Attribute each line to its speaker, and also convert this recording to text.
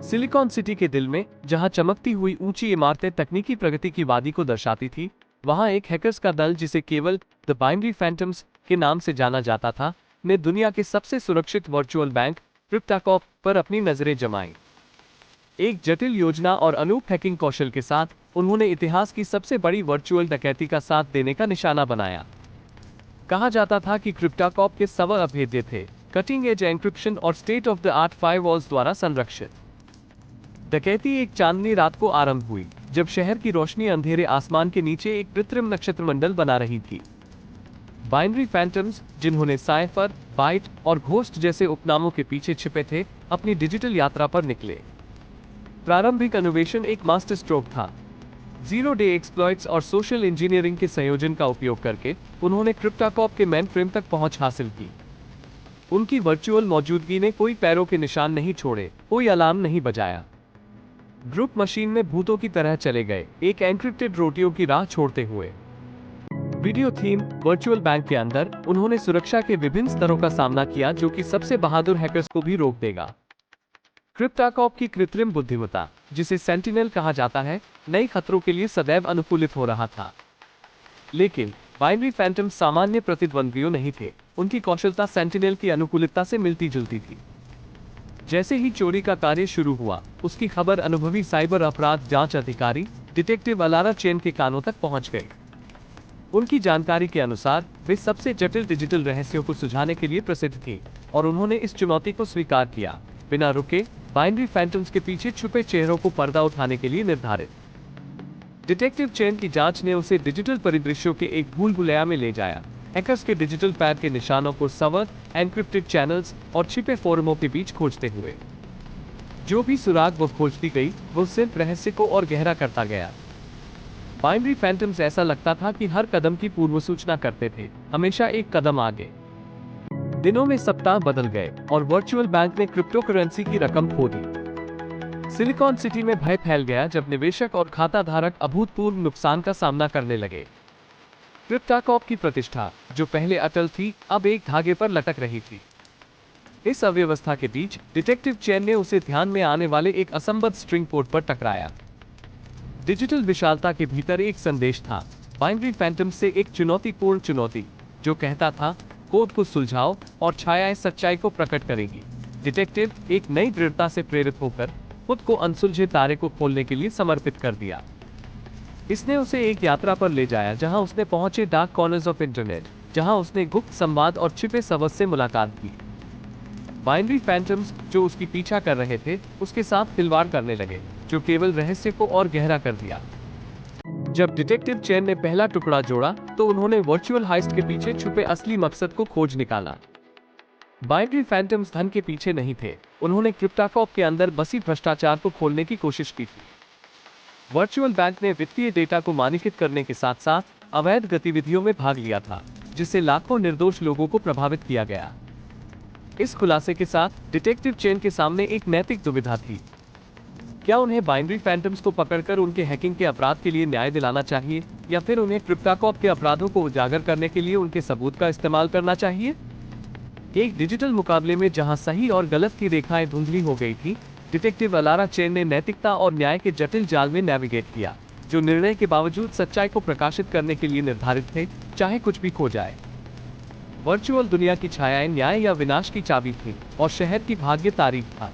Speaker 1: Silicon city के दिल में, जहां चमकती हुई ऊंची इमारतें तकनीकी प्रगति की वादी को दर्शाती थी, वहां एक हैकर्स का दल, जिसे केवल द बाइनरी फैंटम्स के नाम से जाना जाता था, ने दुनिया के सबसे सुरक्षित वर्चुअल बैंक क्रिप्टोकॉप पर अपनी नजरें जमाई। एक जटिल योजना और अनूप हैकिंग कौशल के साथ उन्होंने इतिहास की सबसे बड़ी वर्चुअल डकैती का साथ देने का निशाना बनाया। कहा जाता था कि क्रिप्टोकॉप के सर्वर अभेद्य थे, कटिंग एज एन्क्रिप्शन और state of the art firewalls द्वारा संरक्षित। डकैती एक चांदनी रात को आरंभ हुई, जब शहर की रोशनी अंधेरे आसमान के नीचे एक कृत्रिम नक्षत्रमंडल बना रही थी। बाइनरी फैंटम्स, जिन्होंने साइफर, बाइट और घोस्ट जैसे उपनामों के पीछे छिपे थे, अपनी डिजिटल यात्रा पर निकले। प्रारंभिक अन्वेषण एक मास्टर स्ट्रोक था। जीरो डे एक्सप्लॉइट्स और सोशल इंजीनियरिंग के संयोजन का उपयोग करके उन्होंने क्रिप्टोकॉप के मेन फ्रेम तक पहुंच हासिल की। उनकी वर्चुअल मौजूदगी ने कोई पैरों के निशान नहीं छोड़े, कोई अलार्म नहीं बजाया। ग्रुप मशीन में भूतों की तरह चले गए, एक एन्क्रिप्टेड रोटियों की राह छोड़ते हुए। वीडियो थीम वर्चुअल बैंक के अंदर उन्होंने सुरक्षा के विभिन्न स्तरों का सामना किया, जो कि सबसे बहादुर हैकर्स को भी रोक देगा। क्रिप्टोकॉप की कृत्रिम बुद्धिमत्ता, जिसे सेंटिनल कहा जाता है, नए खतरों के लिए सदैव अनुकूलित हो रहा था। लेकिन बाइनरी फैंटम सामान्य प्रतिद्वंद्वियों नहीं थे, उनकी कौशलता सेंटिनल की अनुकूलितता से मिलती जुलती थी। जैसे ही चोरी का कार्य शुरू हुआ, उसकी खबर अनुभवी साइबर अपराध जांच अधिकारी डिटेक्टिव अलारा चेन के कानों तक पहुंच गई। उनकी जानकारी के अनुसार वे सबसे जटिल डिजिटल रहस्यों को सुलझाने के लिए प्रसिद्ध थी, और उन्होंने इस चुनौती को स्वीकार किया, बिना रुके, बाइनरी फैंटम्स के पीछे छुपे चेहरों को पर्दा उठाने के लिए निर्धारित। डिटेक्टिव चेन की जांच ने उसे डिजिटल परिदृश्यों के एक भूल भुलैया में ले जाया, हैकर्स के डिजिटल पैर के निशानों को सर्वर, एन्क्रिप्टेड चैनल्स और छिपे फोरमों के बीच खोजते हुए। जो भी सुराग वो खोजती गई, वो सिर्फ रहस्य को और गहरा करता गया। बाइनरी फैंटम्स ऐसा लगता था कि हर कदम की पूर्व सूचना करते थे, हमेशा एक कदम आगे। दिनों में सप्ताह बदल गए और वर्चुअल बैंक ने क्रिप्टो करेंसी की रकम खो दी। सिलिकॉन सिटी में भय फैल गया जब निवेशक और खाता धारक अभूतपूर्व नुकसान का सामना करने लगे। क्रिप्टोकॉप की प्रतिष्ठा, जो पहले अटल थी, अब एक धागे पर लटक रही थी। इस अव्यवस्था के बीच डिटेक्टिव चेन ने उसे ध्यान में आने वाले एक असंबद्ध स्ट्रिंग पोर्ट पर टकराया। डिजिटल विशालता के भीतर एक संदेश था, बाइनरी फैंटम से एक चुनौतीपूर्ण चुनौती, जो कहता था, कोड को सुलझाओ और छायाएं सच्चाई को प्रकट करेगी। डिटेक्टिव एक नई दृढ़ता से प्रेरित होकर खुद को अनसुलझे तारे को खोलने के लिए समर्पित कर दिया। इसने उसे एक यात्रा पर ले जाया, जहां उसने पहुंचे डार्क कॉर्नर्स ऑफ इंटरनेट, जहां उसने गुप्त संवाद और छिपे सबक से मुलाकात की। बाइनरी फैंटम्स, जो उसकी पीछा कर रहे थे, उसके साथ खिलवाड़ करने लगे, जो केवल रहस्य को और गहरा कर दिया। जब डिटेक्टिव चेन ने पहला टुकड़ा जोड़ा, तो उन्होंने वर्चुअल हाइस्ट के पीछे छुपे असली मकसद को खोज निकाला। बाइनरी फैंटम्स धन के पीछे नहीं थे, उन्होंने क्रिप्टोकॉप के अंदर बसी भ्रष्टाचार को खोलने की कोशिश की थी। वर्चुअल बैंक ने वित्तीय डेटा को मानकीकृत करने के साथ साथ अवैध गतिविधियों में भाग लिया था, जिससे लाखों निर्दोष लोगों को प्रभावित किया गया। इस खुलासे के साथ डिटेक्टिव चेन के सामने एक नैतिक दुविधा थी। क्या उन्हें बाइनरी फैंटम्स को पकड़कर उनके हैकिंग के अपराध के लिए न्याय दिलाना चाहिए, या फिर उन्हें क्रिप्टोकॉप के अपराधों को उजागर करने के लिए उनके सबूत का इस्तेमाल करना चाहिए? एक डिजिटल मुकाबले में जहां सही और गलत की रेखाएं धुंधली हो गई थी, डिटेक्टिव अलारा चेन ने नैतिकता और न्याय के जटिल जाल में नेविगेट किया, जो निर्णय के बावजूद सच्चाई को प्रकाशित करने के लिए निर्धारित थे, चाहे कुछ भी खो जाए। वर्चुअल दुनिया की छायाएं न्याय या विनाश की चाबी थी, और शहर की भाग्य तारीख था।